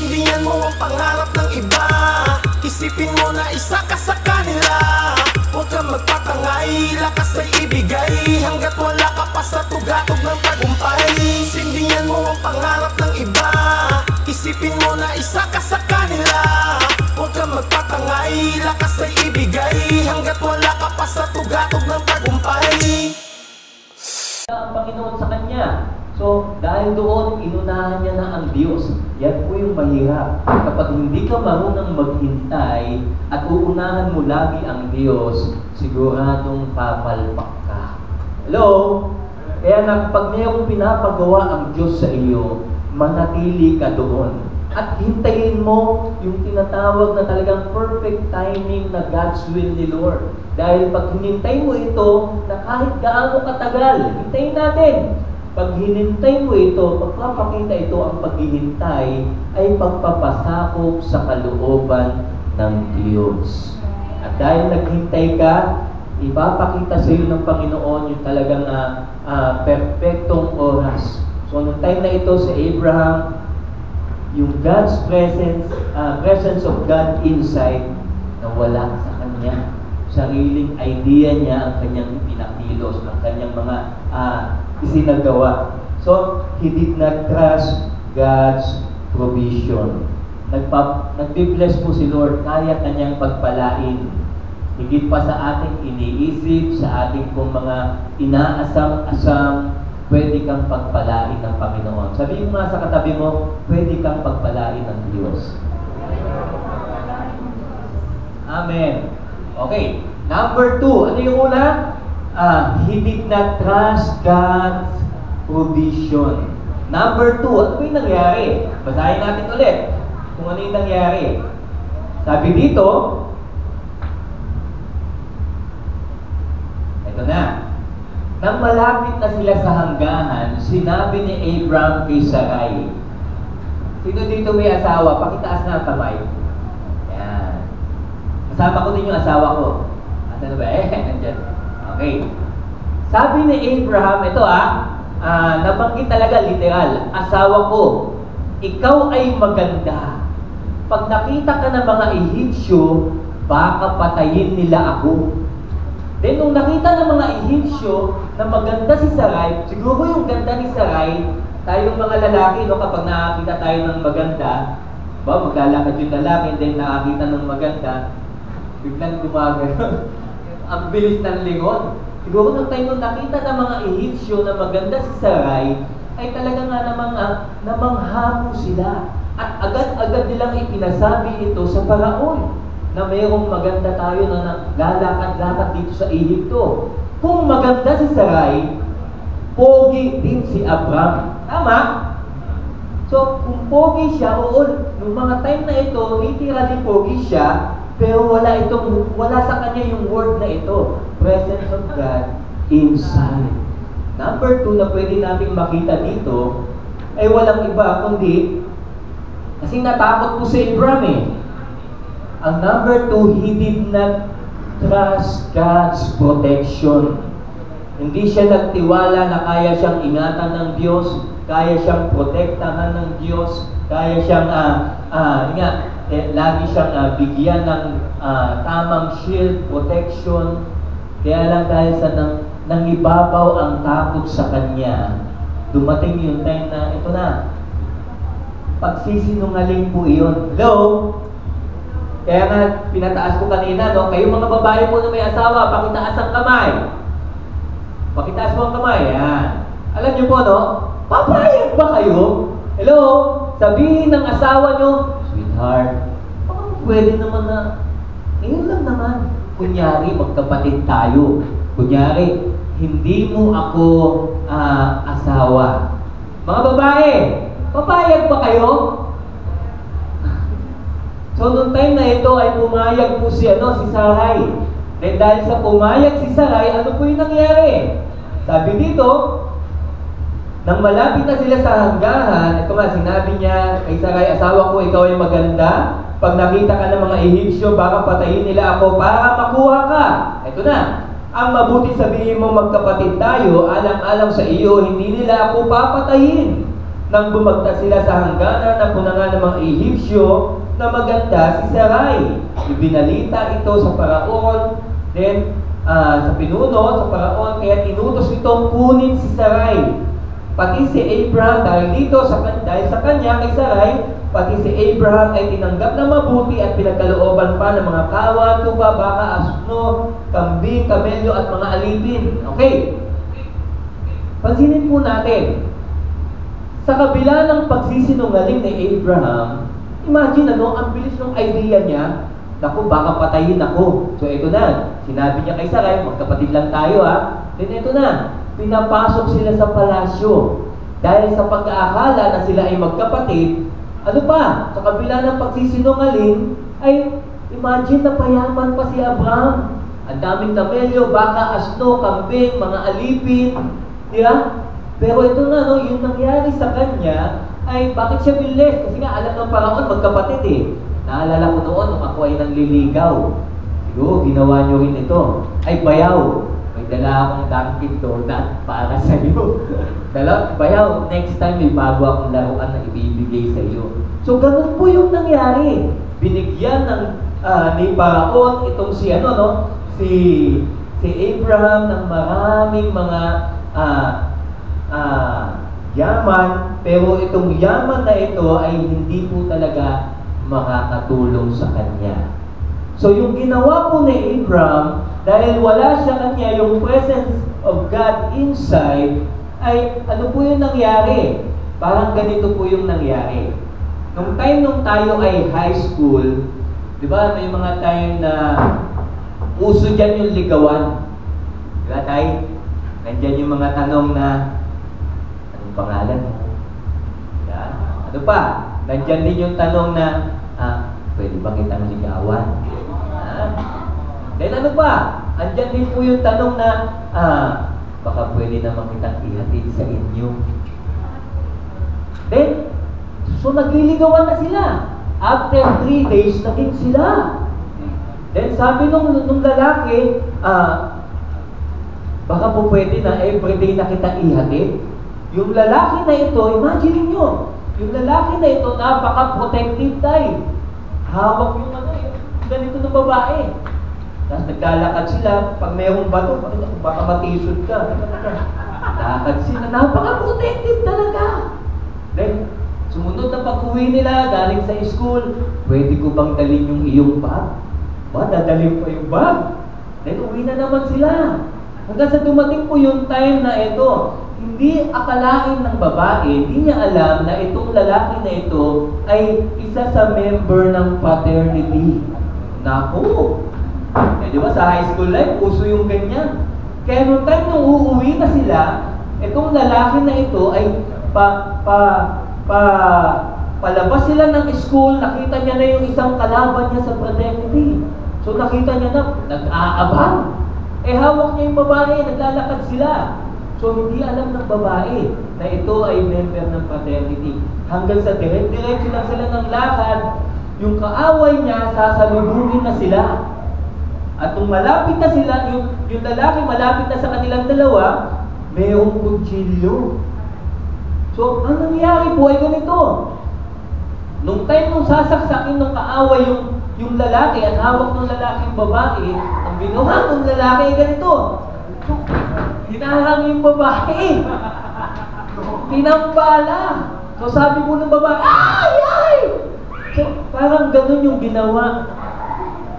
Sindihan mo ang pangarap ng iba, isipin mo na isa ka sa kanila. Huwag kang magpatangay, lakas ay ibigay, hanggat wala ka pa sa tugatog ng tagumpay. Sindihan mo ang pangarap ng iba, isipin mo na isa ka sa kanila. Huwag kang magpatangay, lakas ay ibigay, hanggat wala ka pa sa tugatog ng tagumpay. Ang Panginoon sa kanya. So, dahil doon, inunahan niya na ang Diyos. Yan po yung mahirap. Kapag hindi ka marunang maghintay at uunahan mo lagi ang Diyos, siguradong papalpak ka. Hello? Kaya pag mayroong pinapagawa ang Diyos sa iyo, manatili ka doon. At hintayin mo yung tinatawag na talagang perfect timing na God's will ni Lord. Dahil pag hinintay mo ito, na kahit gaano katagal, hintayin natin. Pag hinintay mo ito, pagpapakita ito ang paghihintay ay pagpapasakop sa kalooban ng Diyos. At dahil naghintay ka, ipapakita sa iyo ng Panginoon yung talagang perfectong oras. So, nung time na ito sa Abraham, yung God's presence of God inside, nawala sa kanya. Sariling idea niya ang kanyang pinakilos, ang kanyang mga isinagawa. So, he did not trust God's provision. Nagbi-bless po si Lord, kaya kanyang pagpalain. Higit pa sa ating iniisip, sa ating pong mga inaasam-asam, pwede kang pagpalain ng Panginoon. Sabihin mo nga sa katabi mo, pwede kang pagpalain ng Diyos. Amen. Okay. Number 2. Ano yung una? He did not trust God's provision. Number 2. Ano yung nangyari? Basahin natin ulit kung ano yung nangyari. Sabi dito, ito na. Nang malapit na sila sa hanggahan, sinabi ni Abraham kay Sarai. Sino dito may asawa? Pakitaas na ang kamay. Yan. Kasama ko din yung asawa ko. Asan na ba? Nandyan. Okay. Sabi ni Abraham, ito nabanggit talaga literal. Asawa ko, ikaw ay maganda. Pag nakita ka ng mga Ehipsyo, baka patayin nila ako. Then, nung nakita ng mga Ehipsyo na maganda si Sarai, siguro yung ganda ni Sarai, tayong mga lalaki, no, kapag nakakita tayo ng maganda, maglalakad yung lalaki, then nakakita ng maganda, biglang gumagano. Ang bilis ng lingon. Siguro nung tayo nung nakita ng mga Ehipsyo na maganda si Sarai, ay talaga nga namangha po sila. At agad-agad nilang ipinasabi ito sa Paraon na mayroong maganda tayo na lalakad-lakad dito sa Ehipto. Kung maganda si Sarai, pogi din si Abram. Tama? So, kung pogi siya, nung mga time na ito, literally pogi siya, pero wala sa kanya yung word na ito. Presence of God inside. Number 2 na pwede nating makita dito, ay walang iba kundi, kasi natakot po si Abraham Ang number 2, he did not trust God's protection. Hindi siya nagtiwala na kaya siyang ingatan ng Diyos, kaya siyang protektahan ng Diyos, kaya siyang, lagi siyang bigyan ng tamang shield, protection. Kaya lang dahil sa nangibabaw ang takot sa kanya, dumating yung time na, ito na, pagsisinungaling po iyon. Hello? Kaya nga, pinataas ko kanina, no? Kayo mga babae po na may asawa, pakitaas ang kamay. Pakitaas mo ang kamay, yan. Alam niyo po, no? Papayag ba kayo? Hello? Sabihin ng asawa niyo, sweetheart, pwede naman na, ngayon lang naman. Kunyari, magkapatid tayo. Kunyari, hindi mo ako asawa. Mga babae, papayag ba kayo? So, noong time na ito ay pumayag po si Sarai. Then dahil sa pumayag si Sarai, ano po yung nangyari? Sabi dito, nang malapit na sila sa hanggahan, ito nga, sinabi niya kay Sarai, asawa ko, ikaw ay maganda. Pag nakita ka ng mga Ehipsyo, baka patayin nila ako para makuha ka. Ito na, ang mabuti sabihin mo magkapatid tayo, alang-alang sa iyo, hindi nila ako papatayin. Nang bumagta sila sa hangganan, napunangan ng mga Ehipsyo na maganda si Sarai. Ibinalita ito sa Paraon, then sa pinuno, sa Paraon, kaya inutos itong kunin si Sarai. Pati si Abraham, dahil sa kanya kay Sarai, pati si Abraham ay tinanggap na mabuti at pinagkalooban pa ng mga kawan, tuba, baka, asno, kambing, kamelyo at mga alipin. Okay. Pansinin po natin, sa kabila ng pagsisinungaling ni Abraham, imagine ang bilis ng idea niya, naku, baka patayin ako. So ito na, sinabi niya kay Sarai, magkapatid lang tayo Then ito na, pinapasok sila sa palasyo. Dahil sa pag-aakala na sila ay magkapatid, ano pa, sa kabila ng pagsisinungaling, ay imagine na payaman pa si Abraham. Ang daming kamelyo, baka, asno, kambing, mga alipin, di ba? Pero ito na, yung nangyari sa kanya, ay bakit siya bilis? Kasi nga, alam ng Paraon, magkapatid Naalala ko noon, nung ako ay nanliligaw. Siguro, ginawa nyo rin ito. Ay, bayaw. May dala akong Dunkin Donut para sa iyo. Bayaw, next time may bago akong laruan na ibibigay sa iyo. So, ganun po yung nangyari. Binigyan ng ni Paraon itong si Abraham ng maraming mga yaman, pero itong yaman na ito ay hindi po talaga makakatulong sa kanya. So yung ginawa po ni Abraham, dahil wala siya kanya yung presence of God inside, ay ano po yung nangyari? Parang ganito po yung nangyari. Nung tayo ay high school, di ba may mga time na uso dyan yung ligawan. Di ba tayo? Nandyan yung mga tanong na, anong pangalan mo? Yan. Ano pa? Nandyan din yung tanong na, pwede ba kitang ligawan? Then ano pa? Andyan din po yung tanong na, baka pwede naman kitang ihatid sa inyo. Then, so nagliligawan na sila. After 3 days, naging sila. Then sabi nung lalaki, baka po pwede na everyday na kita ihatid. Yung lalaki na ito, imagine nyo, yung lalaki na ito, napaka-protective tayo. Hawak yung ganito ng babae. Tapos naglalakad sila, pag mayroong bato, baka matisod ka. Lakad sila, napaka-protective talaga. Then, sumunod na pag-uwi nila, galing sa school, pwede ko bang dalhin yung iyong bag? Dadalhin pa yung bag. Then, uwi na naman sila. Hanggang sa dumating po yung time na ito, hindi akalain ng babae, hindi niya alam na itong lalaki na ito ay isa sa member ng fraternity. Naku! Di ba sa high school life, uso yung ganyan. Kaya nung time nung uuwi na sila, itong lalaki na ito ay palabas sila ng school, nakita niya na yung isang kalaban niya sa fraternity. So nakita niya na, nag-aabang. Hawak niya yung babae, naglalakad sila. So hindi alam ng babae na ito ay member ng fraternity. Hanggang sa diretso lang sila ng lakad, yung kaaway niya, sasalubungin na sila. At kung malapit na sila, yung lalaki malapit na sa kanilang dalawa, mayroong kutsilyo. So, ang nangyari po ay ganito. Nung time nung sasaksakin ng kaaway yung lalaki at hawak ng lalaki yung babae, ang ginawa ng lalaki ay ganito. Hinaharang yung babae. Pinampala. So, sabi po ng babae, ay! So, parang ganun yung ginawa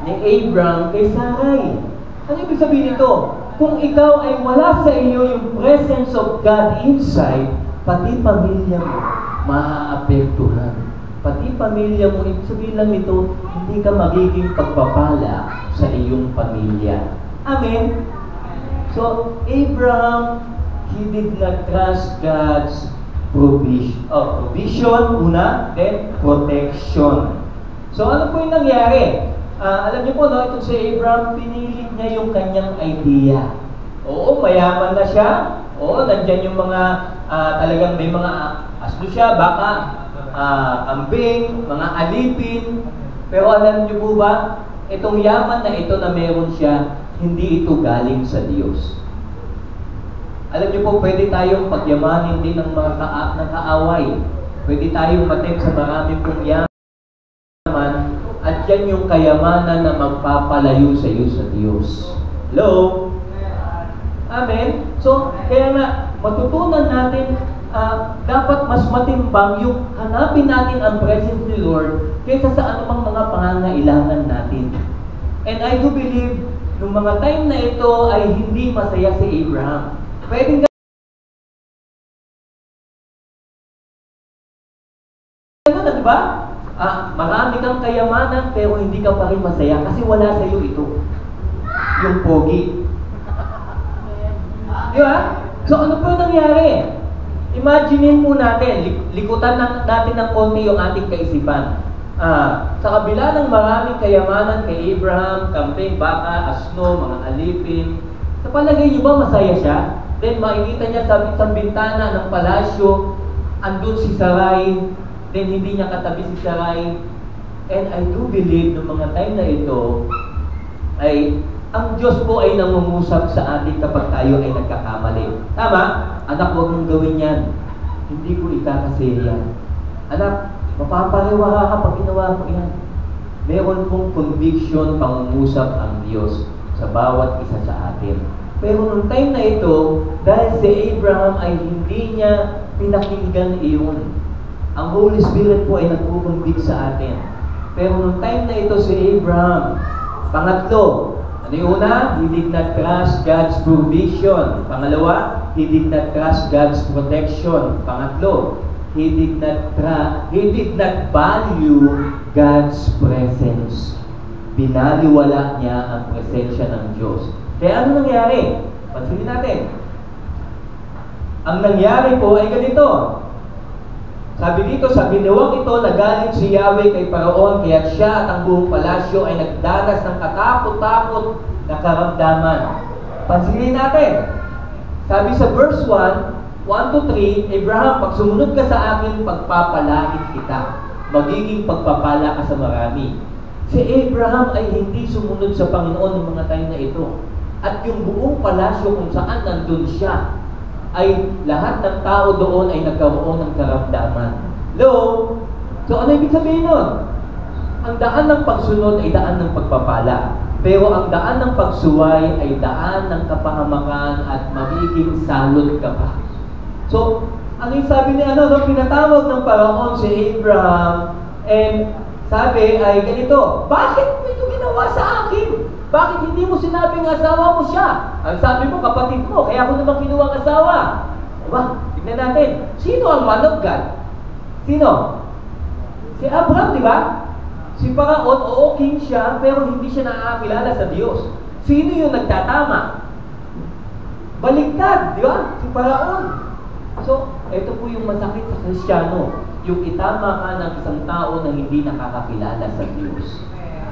ni Abraham kay Sarai. Ano ibig sabihin nito? Kung ikaw ay wala sa iyo yung presence of God inside, pati pamilya mo, maaapektuhan. Pati pamilya mo, ibig sabihin lang nito, hindi ka magiging pagpapala sa iyong pamilya. Amen? So, Abraham, he did not trust God's provision, una, then protection. So, ano po yung nangyari? Alam niyo po, itong si Abraham, pinilit niya yung kanyang idea. Oo, mayaman na siya. Oo, nandyan yung mga, talagang may mga asno siya, baka, kambing, mga alipin. Pero alam niyo po ba, itong yaman na ito na meron siya, hindi ito galing sa Diyos. Alam niyo po, pwede tayong pagyamanin din ng mga ng kaaway. Pwede tayong matem sa maraming pong yaman, at yan yung kayamanan na magpapalayo sa iyo sa Diyos. Hello? Amen? So, kaya nga, matutunan natin, dapat mas matimbang yung hanapin natin ang presence ni Lord kaysa sa anumang mga pangangailangan natin. And I do believe, nung mga time na ito ay hindi masaya si Abraham. Pwedeng gano'n, di ba? Marami kang kayamanan pero hindi ka pa rin masaya kasi wala sa iyo ito. Yung pogi. Di ba? So ano po nangyari? Imaginein po natin, likutan natin ng konti yung ating kaisipan. Sa kabila ng maraming kayamanan kay Abraham, kambing, baka, asno, mga alipin, sa palagay niyo ba masaya siya? Then makikita niya sa bintana ng palasyo, andun si Sarai, then hindi niya katabi si Sarai. And I do believe noong mga time na ito, ay ang Diyos po ay nangungusap sa atin kapag tayo ay nagkakamali. Tama? Anak, huwag mong gawin yan. Hindi ko ikakasaya yan. Anak, mapapariwara ka pag ginawa mo yan. Meron pong conviction, pangungusap ang Diyos sa bawat isa sa atin. Pero nung time na ito, dahil si Abraham ay hindi niya pinakinggan iyon. Ang Holy Spirit po ay nagkukumbig sa atin. Pero nung time na ito si Abraham, pangatlo, ano yung una? He did not trust God's provision. Pangalawa, he did not trust God's protection. Pangatlo, he did not value God's presence. Binaliwala niya ang presensya ng Diyos. Kaya ano nangyari? Pansinin natin. Ang nangyari po ay ganito. Sabi dito, sa binuwang ito, nagalit si Yahweh kay Paraon, kaya siya at ang buong palasyo ay nagdanas ng katakot-takot na karamdaman. Pansinin natin. Sabi sa verse 1, 1-3, Abraham, pag sumunod ka sa akin, pagpapalain kita. Magiging pagpapala ka sa marami. Si Abraham ay hindi sumunod sa Panginoon ng mga time na ito. At yung buong palasyo kung saan nandun siya, ay lahat ng tao doon ay nagkaroon ng karamdaman. Hello? So ano ibig sabihin nun? Ang daan ng pagsunod ay daan ng pagpapala. Pero ang daan ng pagsuway ay daan ng kapahamakan at magiging salot ka pa. So, ano yung sabi ni pinatawag ng Paraon si Abraham, and sabi ay ganito, bakit mo ito ginawa sa akin? Bakit hindi mo sinabing asawa mo siya? Ang sabi mo, kapatid mo, kaya ako naman kinuha ang asawa. Diba? Tignan natin. Sino ang man of God? Sino? Si Abraham, di ba? Si Paraon, oo, king siya, pero hindi siya nakakilala sa Diyos. Sino yung nagtatama? Baliktad, di ba? Si Paraon. So, ito po yung masakit sa Kristiyano. Yung itama ka ng isang tao na hindi nakakakilala sa Diyos.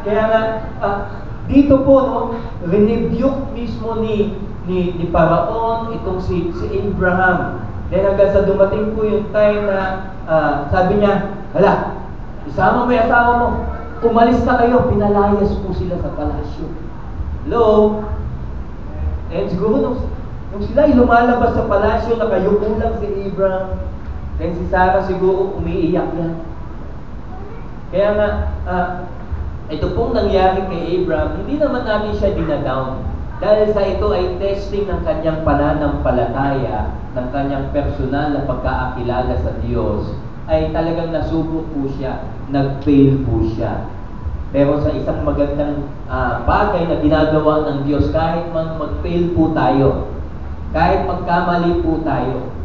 Kaya nga, dito po, rinebuke mismo ni Paraon itong si Abraham. Then hanggang sa dumating po yung time na sabi niya, hala, isama mo yung asawa mo. Umalis na kayo, pinalayas po sila sa palasyo. Hello? And siguro nung sila ay lumalabas sa palasyo, nakayuko lang si Abraham. Then si Sarah siguro umiiyak yan. Kaya nga, ito pong nangyari kay Abraham, hindi naman namin siya dinadown. Dahil sa ito ay testing ng kanyang pananampalataya, ng kanyang personal na pagkakakilala sa Diyos, ay talagang nasubok po siya, nag-fail po siya. Pero sa isang magandang bagay na ginagawa ng Diyos, kahit man mag-fail po tayo, kahit magkamali po tayo,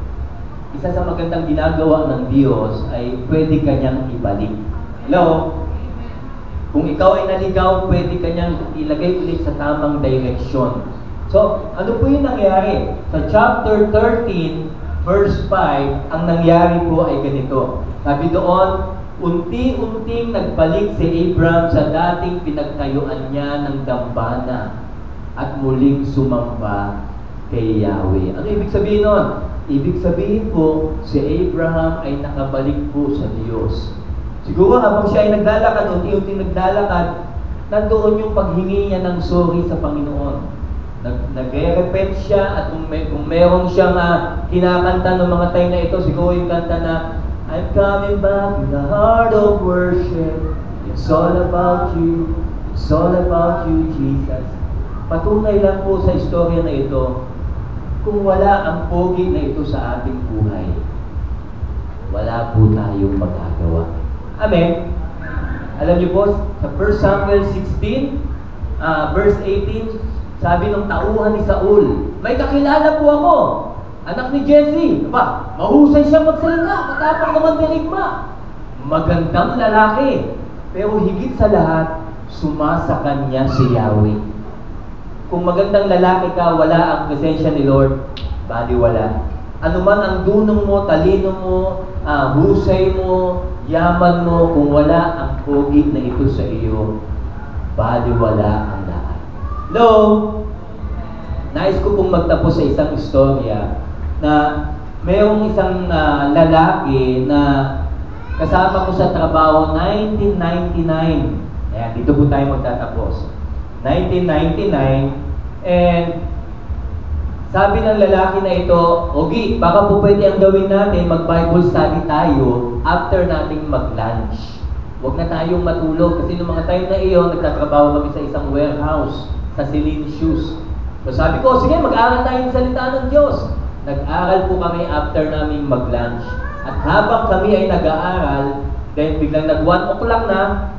isa sa magandang ginagawa ng Diyos ay pwede kanyang ibalik. Hello? Kung ikaw ay naligaw, pwede kanyang ilagay ulit sa tamang direksyon. So, ano po yung nangyari? Sa chapter 13, verse 5, ang nangyari po ay ganito. Sabi doon, unti-unting nagbalik si Abraham sa dating pinagtayuan niya ng dambana at muling sumamba kay Yahweh. Ano ibig sabihin nun? Ibig sabihin po, si Abraham ay nakabalik po sa Diyos. Siguro habang siya ay naglalakad, unti-unting naglalakad, nandoon yung paghingi niya ng sorry sa Panginoon. Nagre-repent siya at kung meron siyang kinakanta ng mga time na ito, siguro yung kanta na I'm coming back in the heart of worship. It's all about you. It's all about you, Jesus. Patunay lang po sa istorya na ito, kung wala ang pogi na ito sa ating buhay, wala po tayong magagawa. Amen? Alam niyo po, sa 1 Samuel 16, verse 18, sabi ng tauhan ni Saul, may kakilala po ako, anak ni Jesse. Aba, mahusay siya magsalita, matapang naman dirigma. Magandang lalaki, pero higit sa lahat, sumasakan niya si Yahweh. Kung magandang lalaki ka, wala ang presensya ni Lord, bali wala. Ano man ang dunong mo, talino mo, husay mo, yaman mo, kung wala ang pogi na ito sa iyo, bali wala ang lahat. Hello? Nais ko pong magtapos sa isang istorya na mayroong isang lalaki na kasama ko sa trabaho 1999. Ayan, dito po tayo magtatapos. 1999, and sabi ng lalaki na ito, Ogi, baka po pwede ang gawin natin, mag-Bible study tayo after nating mag-lunch. Huwag na tayong matulog kasi noong mga time na iyon, nagtatrabaho kami sa isang warehouse sa Celine Shoes. So sabi ko, sige, mag-aaral tayo ng salita ng Diyos. Nag-aral po kami after naming mag-lunch. At habang kami ay nag-aaral, then biglang nag-1 o'clock na,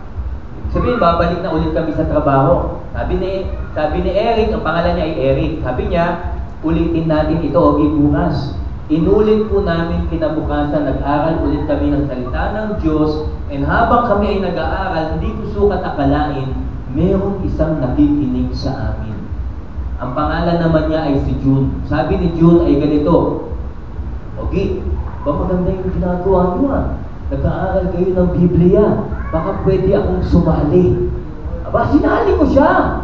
sabihin, babalik na ulit kami sa trabaho. Sabi ni Eric, ang pangalan niya ay Eric, sabi niya, ulitin natin ito, Ogi, bukas. Inulit po namin kinabukasan, nag-aral ulit kami ng salita ng Diyos, and habang kami ay nag-aaral, hindi ko sukat akalain, mayroong isang nakikinig sa amin. Ang pangalan naman niya ay si June. Sabi ni June ay ganito, Ogi, ba maganda yung ginagawa niyo Nag-aaral kayo ng Biblia. Baka pwede akong sumali. Aba, sinali ko siya.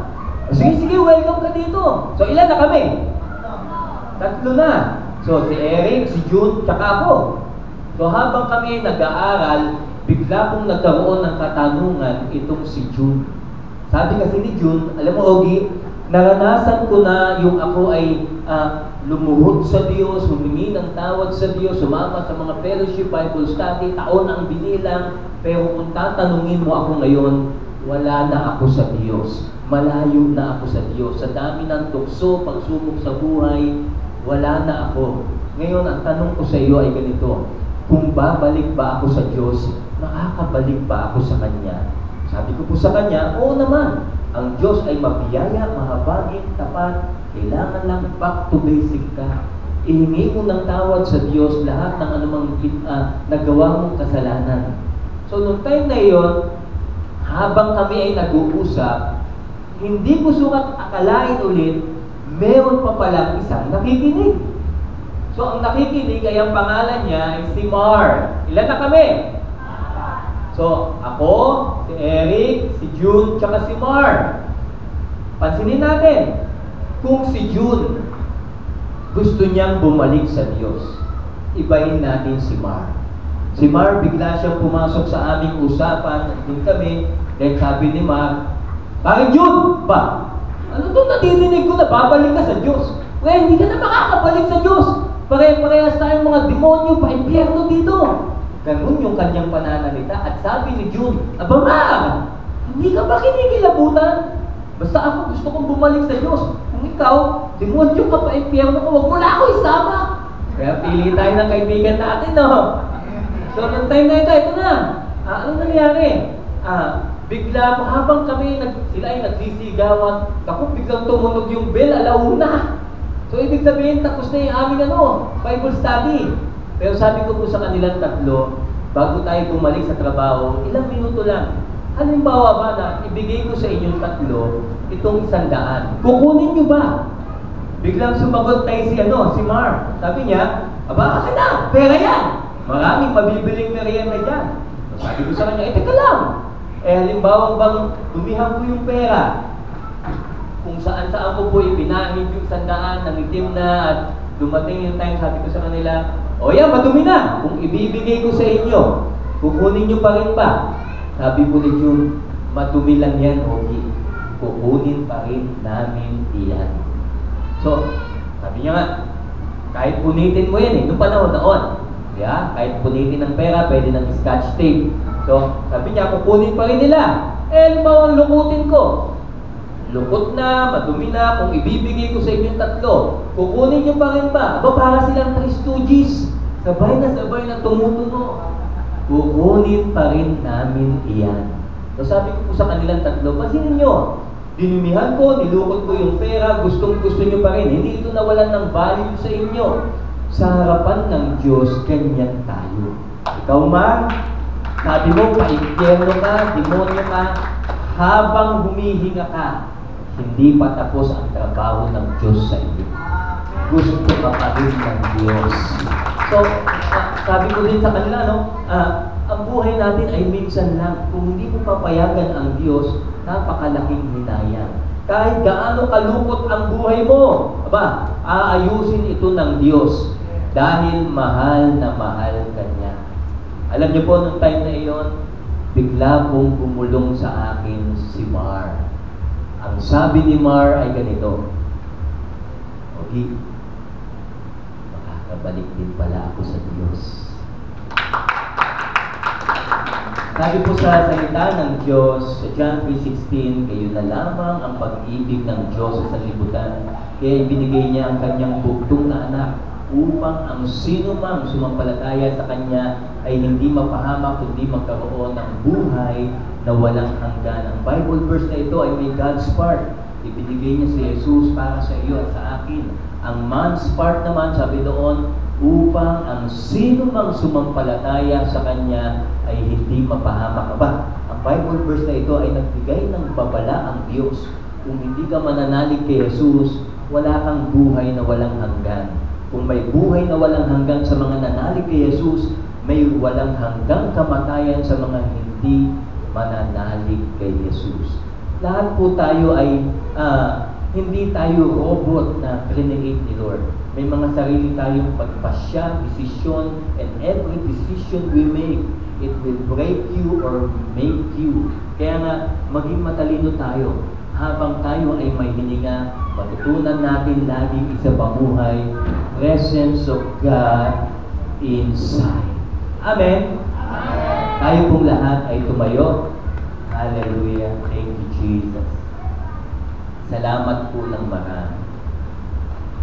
Sige, welcome ka dito. So, ilan na kami? 3 na. So, si Eric, si June, tsaka ako. So, habang kami nag-aaral, bigla pong nagkaroon ng katanungan itong si June. Sabi kasi ni June, alam mo, Ogi, naranasan ko na yung ako ay lumuhod sa Diyos, humingi ng tawad sa Diyos, sumama sa mga fellowship, Bible study, taon ang binilang, pero kung tatanungin mo ako ngayon, wala na ako sa Diyos. Malayo na ako sa Diyos. Sa dami ng tukso, pagsubok sa buhay, wala na ako. Ngayon, ang tanong ko sa iyo ay ganito, kung babalik ba ako sa Diyos, makakabalik ba ako sa Kanya? Sabi ko po sa Kanya, oo naman. Ang Diyos ay mabiyaya, mahabagin, tapat. Kailangan lang back to basic ka. Ihingi mo ng tawad sa Diyos lahat ng anumang nagawa mong kasalanan. So, nung time na iyon, habang kami ay nag-uusap, hindi ko sukat akalain ulit, meron pa palang isang nakikinig. So, ang nakikinig ay ang pangalan niya ay si Mar. Ilan na kami? So, ako, si Eric, si June, tsaka si Mar. Pansinin natin, kung si June gusto niyang bumalik sa Diyos, ibahin natin si Mar. Si Mar, bigla siyang pumasok sa aming usapan, doon kami, dahil sabi ni Mar, bakit June? Ba? Ano itong natirinig ko na babalik ka sa Diyos? Kaya hindi ka na makakabalik sa Diyos. Pare-parehas tayong mga demonyo, pa-impyerno dito. Ganun yung kanyang pananalita. At sabi ni June, aba Mar, hindi ka ba kinikilabutan? Basta ako gusto kong bumalik sa Diyos. Kung ikaw, demonyo ka pa, impyerno ko, huwag mo na ako isama. Kaya pili tayo ng kaibigan natin, no? So, nung time na ito na. Ano nangyari? Bigla po, habang kami, sila ay nagsisigawan, ako biglang tumunog yung bell, 1:00. So, ibig sabihin, tapos na yung aming Bible study. Pero sabi ko po sa kanilang 3, bago tayo bumalik sa trabaho, ilang minuto lang. Halimbawa ba na ibigay ko sa inyong 3 itong 100? Kukunin nyo ba? Biglang sumagot tayo si Mar. Sabi niya, aba, akin na, pera yan. Maraming mabibiling merienda dyan. So, sabi ko sa kanya, teka lang. Halimbawa bang dumihan ko yung pera, kung saan-saan ko po ipinahid yung 100, nangitim na, at dumating yung time, sabi ko sa kanila, o yan, madumi na. Kung ibibigay ko sa inyo, kukunin nyo pa rin ba? Sabi po ni June, madumi lang yan, Ogi. Kukunin pa rin namin iyan. So, sabi niya nga, kahit punitin mo yan eh, noong panahon noon. Yeah? Kahit punitin ng pera, pwede ng scotch tape. So, sabi niya, kukunin pa rin nila. Eh, ang lukutin ko. Lukot na, madumi na, kung ibibigay ko sa inyong tatlo, kukunin niyo pa rin ba? Aba, para silang 3 stooges. Sabay na tumutunog. Kukunin pa rin namin iyan. So sabi ko po sa kanilang tatlo, pansinin nyo, dinumihan ko, nilukot ko yung pera, gustong gusto nyo pa rin. Hindi ito nawalan ng value sa inyo. Sa harapan ng Diyos, ganyan tayo. Ikaw man, sabi mo, pa-impyerno ka, demonyo ka, habang humihinga ka, hindi pa tapos ang trabaho ng Diyos sa iyo. Gusto ka pa rin ng Diyos. So, sabi ko din sa kanila, ang buhay natin ay minsan lang. Kung hindi mo papayagan ang Diyos, napakalaking hinayang. Kahit gaano kalungkot ang buhay mo, aayusin ito ng Diyos. Dahil mahal na mahal ka niya. Alam niyo po, nung time na iyon, bigla pong bumulong sa akin si Mar. Ang sabi ni Mar ay ganito, Ogi, makakabalik din pala ako sa Diyos. Sabi po sa salita ng Diyos, sa John 3:16, kayo na lamang ang pag-ibig ng Diyos sa sanlibutan. Kaya ibinigay niya ang kanyang bugtong na anak upang ang sino mang sumampalataya sa Kanya ay hindi mapahamak kundi magkaroon ng buhay na walang hanggan. Ang Bible verse na ito ay may God's part. Ibinigay niya si Jesus para sa iyo at sa akin. Ang man's part naman, sabi doon, upang ang sino mang sumampalataya sa Kanya ay hindi mapahamak. Ang Bible verse na ito ay nagbigay ng babala ang Diyos. Kung hindi ka mananalig kay Jesus, wala kang buhay na walang hanggan. Kung may buhay na walang hanggan sa mga nanalig kay Jesus, may walang hanggang kamatayan sa mga hindi mananalig kay Jesus. Lahat po tayo ay hindi tayo robot na create ni Lord. May mga sarili tayong pagpasya, desisyon, and every decision we make, it will break you or make you. Kaya nga, maging matalino tayo. Habang tayo ay may hininga, matutunan natin laging isa pamuhay, presence of God inside. Amen? Amen. Tayo pong lahat ay tumayo. Hallelujah. Thank you, Jesus. Salamat po ng marami.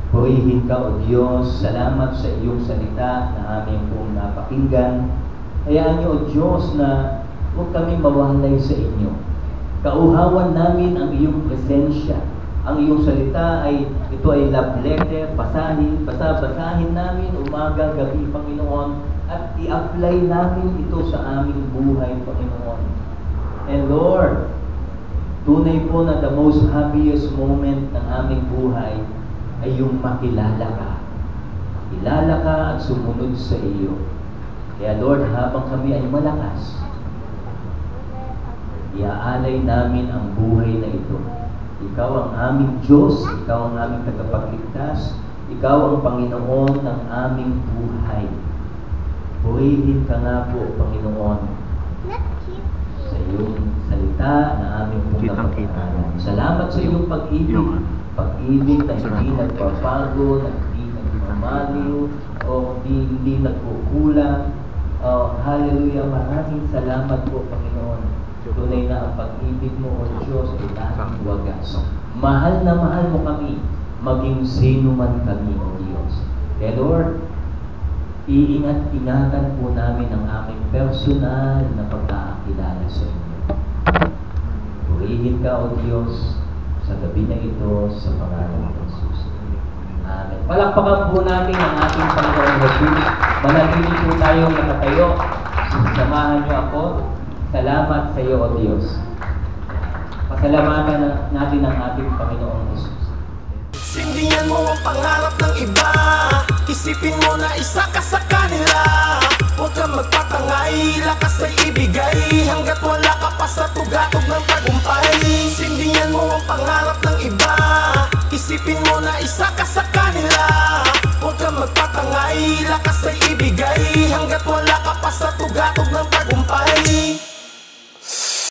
Purihin ka, O Diyos. Salamat sa iyong salita na aming pong napakinggan. Hayaan niyo, O Diyos, na huwag kami mawalay sa inyo. Kauhawan namin ang iyong presensya. Ang iyong salita ito ay love letter, basahin namin umaga, gabi, Panginoon, at i-apply namin ito sa aming buhay, Panginoon. And Lord, tunay po na the most happiest moment ng aming buhay ay yung makilala ka. Makilala ka at sumunod sa iyo. Kaya Lord, habang kami ay malakas, iaalay namin ang buhay na ito. Ikaw ang aming Diyos, Ikaw ang aming tagapagligtas, Ikaw ang Panginoon ng aming buhay. Purihin ka nga po, Panginoon, sa iyong salita na aming napagkakalan. Salamat sa iyong pag-ibig. Pag-ibig na hindi nagpapago, na hindi nagmamaliw, o hindi nagkukulang. Hallelujah, maraming salamat po, Panginoon. Tunay na ang pag-ibig mo, O Diyos, ay tanging wagas. Mahal na mahal mo kami, maging sino man kami, O Diyos. Kaya Lord, iingat-ingatan po namin ang aming personal na pagkakakilala sa inyo. Purihin ka, O Diyos, sa gabi na ito, sa pangalan ng Jesus. Amen. Palakpakan po natin ang ating Panginoon Jesus. Manatili po tayong nakatayo. Samahan niyo ako. Salamat sa iyo, O Diyos. Pasalamatan natin ang ating Panginoong Jesus. Sindihan mo ang pangarap ng iba. Isipin mo na isa ka sa kanila. Huwag kang magpatangay, lakas ay ibigay hanggat wala ka pa sa tugatog ng tagumpay. Sindihan mo ang pangarap ng iba. Isipin mo na isa ka sa kanila. Huwag kang magpatangay, lakas ay ibigay hanggat wala ka pa sa tugatog ng tagumpay.